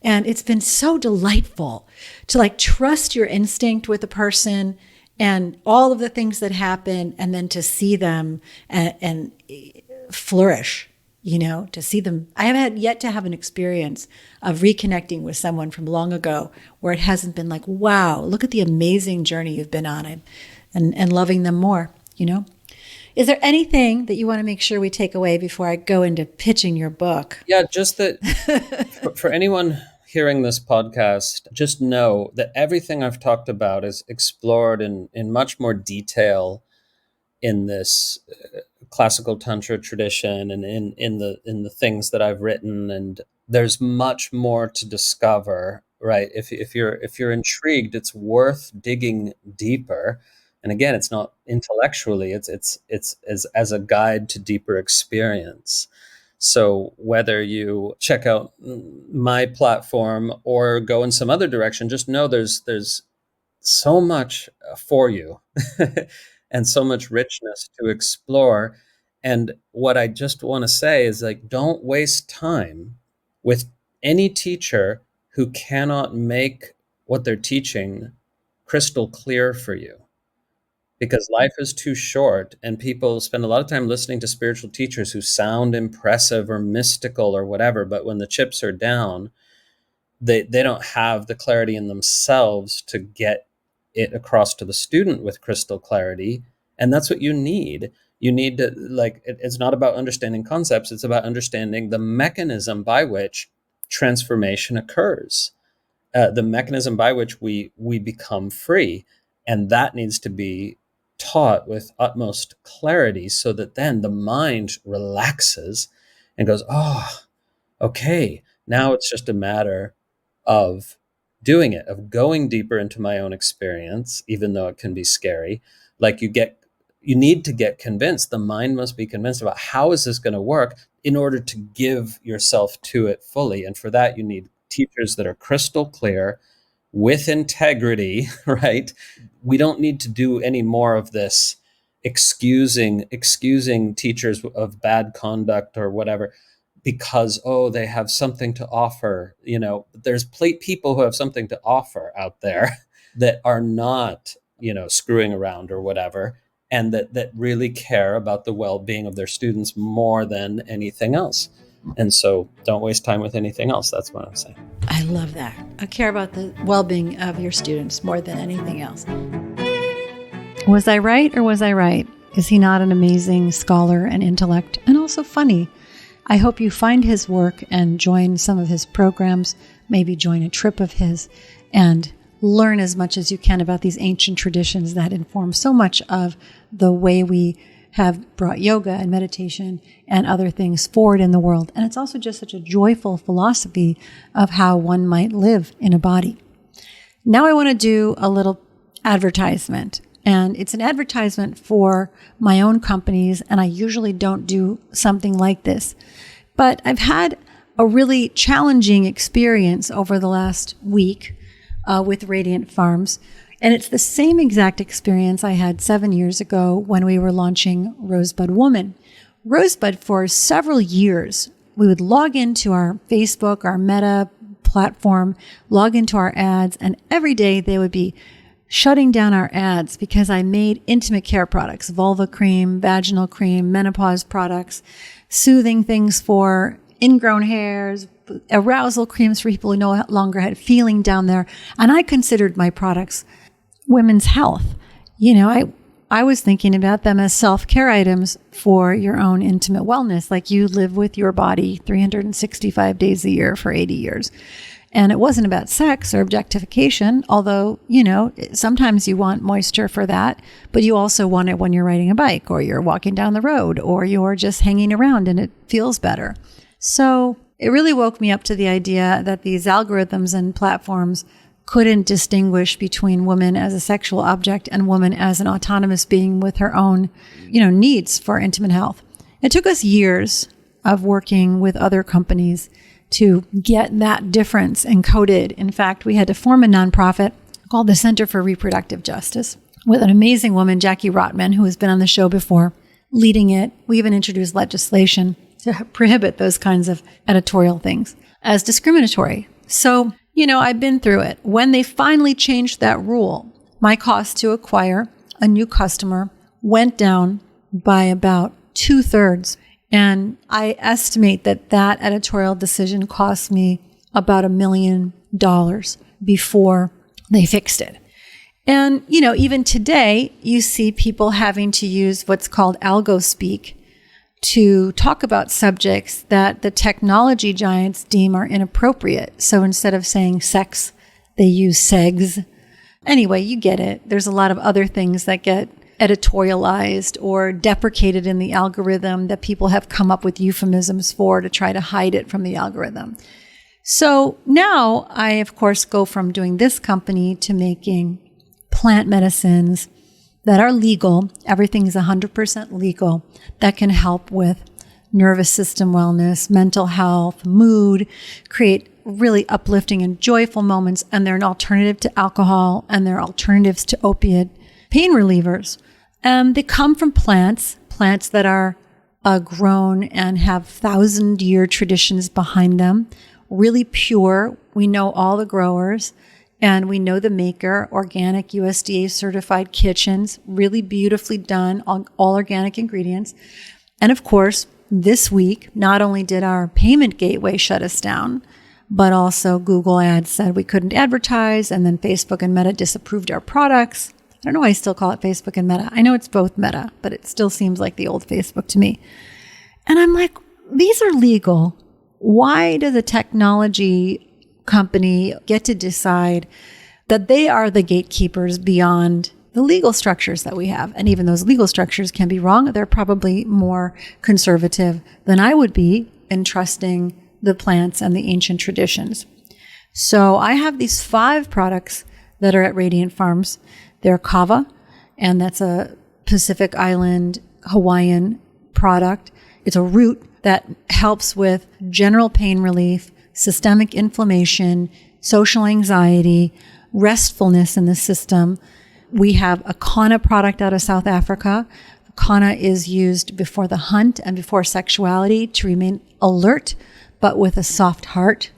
And it's been so delightful to trust your instinct with a person and all of the things that happen, and then to see them and flourish. To see them. I have yet to have an experience of reconnecting with someone from long ago where it hasn't been like, wow, look at the amazing journey you've been on, and loving them more, Is there anything that you want to make sure we take away before I go into pitching your book? Yeah, just that for anyone hearing this podcast, just know that everything I've talked about is explored in much more detail in this classical Tantra tradition and in the things that I've written, and there's much more to discover, right? If you're intrigued, it's worth digging deeper. And again, it's not intellectually, it's as a guide to deeper experience. So whether you check out my platform or go in some other direction, just know there's so much for you. And so much richness to explore. And what I just want to say is don't waste time with any teacher who cannot make what they're teaching crystal clear for you. Because life is too short, and people spend a lot of time listening to spiritual teachers who sound impressive or mystical or whatever, but when the chips are down, they don't have the clarity in themselves to get it across to the student with crystal clarity. And that's what you need. You need to it's not about understanding concepts. It's about understanding the mechanism by which transformation occurs, the mechanism by which we become free. And that needs to be taught with utmost clarity so that then the mind relaxes and goes, oh, okay, now it's just a matter of doing it, of going deeper into my own experience, even though it can be scary. You need to get convinced. The mind must be convinced about how is this going to work in order to give yourself to it fully. And for that, you need teachers that are crystal clear with integrity, right? We don't need to do any more of this excusing teachers of bad conduct or whatever, because, they have something to offer. There's people who have something to offer out there that are not, screwing around or whatever, and that really care about the well-being of their students more than anything else. And so don't waste time with anything else. That's what I'm saying. I love that. I care about the well-being of your students more than anything else. Was I right or was I right? Is he not an amazing scholar and intellect and also funny? I hope you find his work and join some of his programs, maybe join a trip of his, and learn as much as you can about these ancient traditions that inform so much of the way we have brought yoga and meditation and other things forward in the world. And it's also just such a joyful philosophy of how one might live in a body. Now I want to do a little advertisement. And it's an advertisement for my own companies, and I usually don't do something like this. But I've had a really challenging experience over the last week with Radiant Farms. And it's the same exact experience I had 7 years ago when we were launching Rosebud Woman. Rosebud, for several years, we would log into our Facebook, our Meta platform, log into our ads, and every day they would be shutting down our ads because I made intimate care products, vulva cream, vaginal cream, menopause products, soothing things for ingrown hairs, arousal creams for people who no longer had feeling down there. And I considered my products women's health. You know, I was thinking about them as self-care items for your own intimate wellness, like you live with your body 365 days a year for 80 years. And it wasn't about sex or objectification, although, you know, sometimes you want moisture for that, but you also want it when you're riding a bike or you're walking down the road or you're just hanging around and it feels better. So it really woke me up to the idea that these algorithms and platforms couldn't distinguish between woman as a sexual object and woman as an autonomous being with her own, you know, needs for intimate health. It took us years of working with other companies to get that difference encoded. In fact, we had to form a nonprofit called the Center for Reproductive Justice with an amazing woman, Jackie Rotman, who has been on the show before, leading it. We even introduced legislation to prohibit those kinds of editorial things as discriminatory. So, you know, I've been through it. When they finally changed that rule, my cost to acquire a new customer went down by about 2/3. And I estimate that that editorial decision cost me about $1 million before they fixed it. And, you know, even today, you see people having to use what's called algo speak to talk about subjects that the technology giants deem are inappropriate. So instead of saying sex, they use segs. Anyway, you get it. There's a lot of other things that get editorialized or deprecated in the algorithm that people have come up with euphemisms for to try to hide it from the algorithm. So now I, of course, go from doing this company to making plant medicines that are legal. Everything's 100% legal that can help with nervous system wellness, mental health, mood, create really uplifting and joyful moments. And they're an alternative to alcohol and they're alternatives to opiate pain relievers. They come from plants that are grown and have 1,000-year traditions behind them, really pure. We know all the growers and we know the maker, organic USDA certified kitchens, really beautifully done, all organic ingredients. And of course, this week, not only did our payment gateway shut us down, but also Google Ads said we couldn't advertise, and then Facebook and Meta disapproved our products. I don't know why I still call it Facebook and Meta. I know it's both Meta, but it still seems like the old Facebook to me. And I'm like, these are legal. Why does a technology company get to decide that they are the gatekeepers beyond the legal structures that we have? And even those legal structures can be wrong. They're probably more conservative than I would be in trusting the plants and the ancient traditions. So I have these 5 products that are at Radiant Farms. They're kava, and that's a Pacific Island Hawaiian product. It's a root that helps with general pain relief, systemic inflammation, social anxiety, restfulness in the system. We have a Kana product out of South Africa. Kana is used before the hunt and before sexuality to remain alert, but with a soft heart.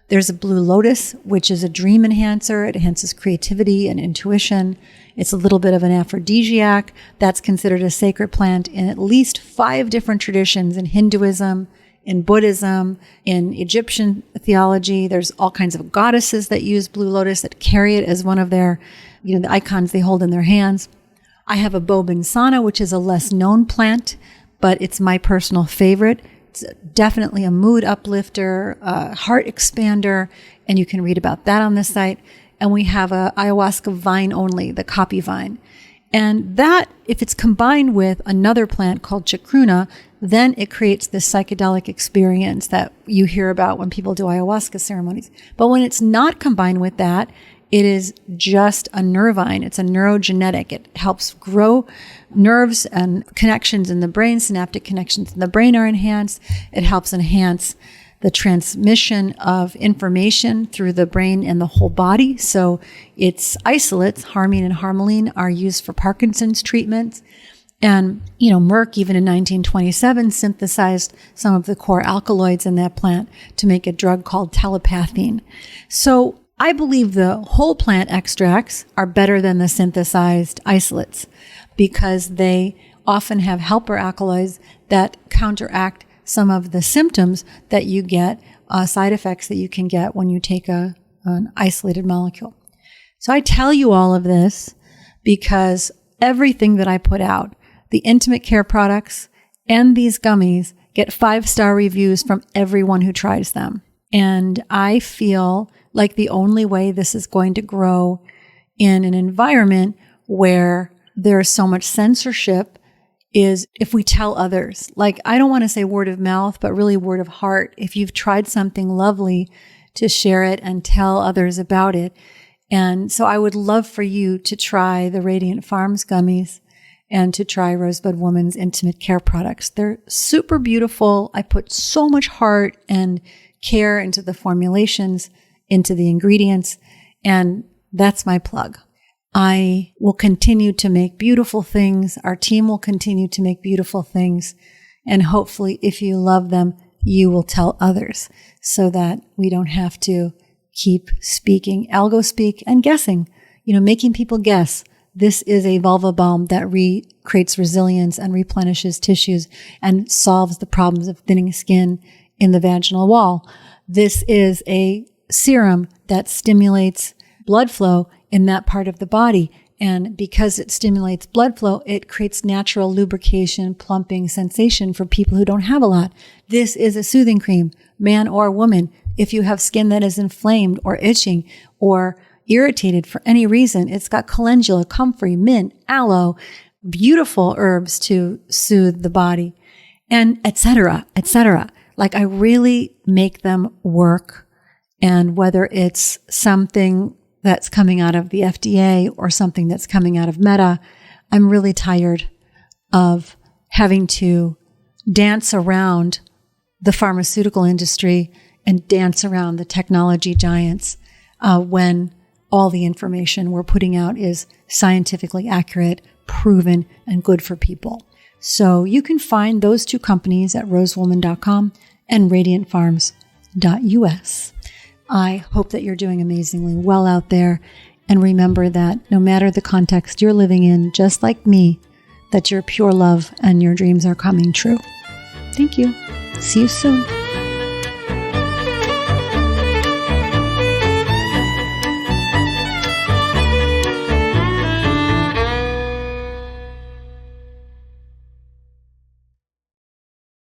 There's a blue lotus, which is a dream enhancer. It enhances creativity and intuition. It's a little bit of an aphrodisiac. That's considered a sacred plant in at least 5 different traditions in Hinduism, in Buddhism, in Egyptian theology. There's all kinds of goddesses that use blue lotus that carry it as one of their, the icons they hold in their hands. I have a bobinsana, which is a less known plant, but it's my personal favorite. It's definitely a mood uplifter, a heart expander, and you can read about that on the site. And we have a ayahuasca vine only, the copy vine. And that, if it's combined with another plant called chacruna, then it creates this psychedelic experience that you hear about when people do ayahuasca ceremonies. But when it's not combined with that, it is just a nervine. It's a neurogenetic. It helps grow nerves and connections in the brain. Synaptic connections in the brain are enhanced. It helps enhance the transmission of information through the brain and the whole body. So its isolates, harmine and harmaline, are used for Parkinson's treatments. And, Merck, even in 1927, synthesized some of the core alkaloids in that plant to make a drug called telepathine. So I believe the whole plant extracts are better than the synthesized isolates because they often have helper alkaloids that counteract some of the symptoms that you get, side effects that you can get when you take an isolated molecule. So I tell you all of this because everything that I put out, the intimate care products and these gummies, get 5-star reviews from everyone who tries them. And I feel like the only way this is going to grow in an environment where there's so much censorship is if we tell others. Like, I don't want to say word of mouth, but really word of heart. If you've tried something lovely, to share it and tell others about it. And so I would love for you to try the Radiant Farms gummies and to try Rosebud Woman's intimate care products. They're super beautiful. I put so much heart and care into the formulations, into the ingredients, and that's my plug. I will continue to make beautiful things. Our team will continue to make beautiful things. And hopefully, if you love them, you will tell others so that we don't have to keep speaking, algo speak, and guessing, making people guess. This is a vulva balm that creates resilience and replenishes tissues and solves the problems of thinning skin in the vaginal wall. This is a serum that stimulates blood flow in that part of the body. And because it stimulates blood flow, it creates natural lubrication, plumping sensation for people who don't have a lot. This is a soothing cream, man or woman. If you have skin that is inflamed or itching or irritated for any reason, it's got calendula, comfrey, mint, aloe, beautiful herbs to soothe the body, and et cetera, et cetera. Like, I really make them work. And whether it's something that's coming out of the FDA or something that's coming out of Meta, I'm really tired of having to dance around the pharmaceutical industry and dance around the technology giants when all the information we're putting out is scientifically accurate, proven, and good for people. So you can find those two companies at rosewoman.com and radiantfarms.us. I hope that you're doing amazingly well out there. And remember that no matter the context you're living in, just like me, that you're pure love and your dreams are coming true. Thank you. See you soon.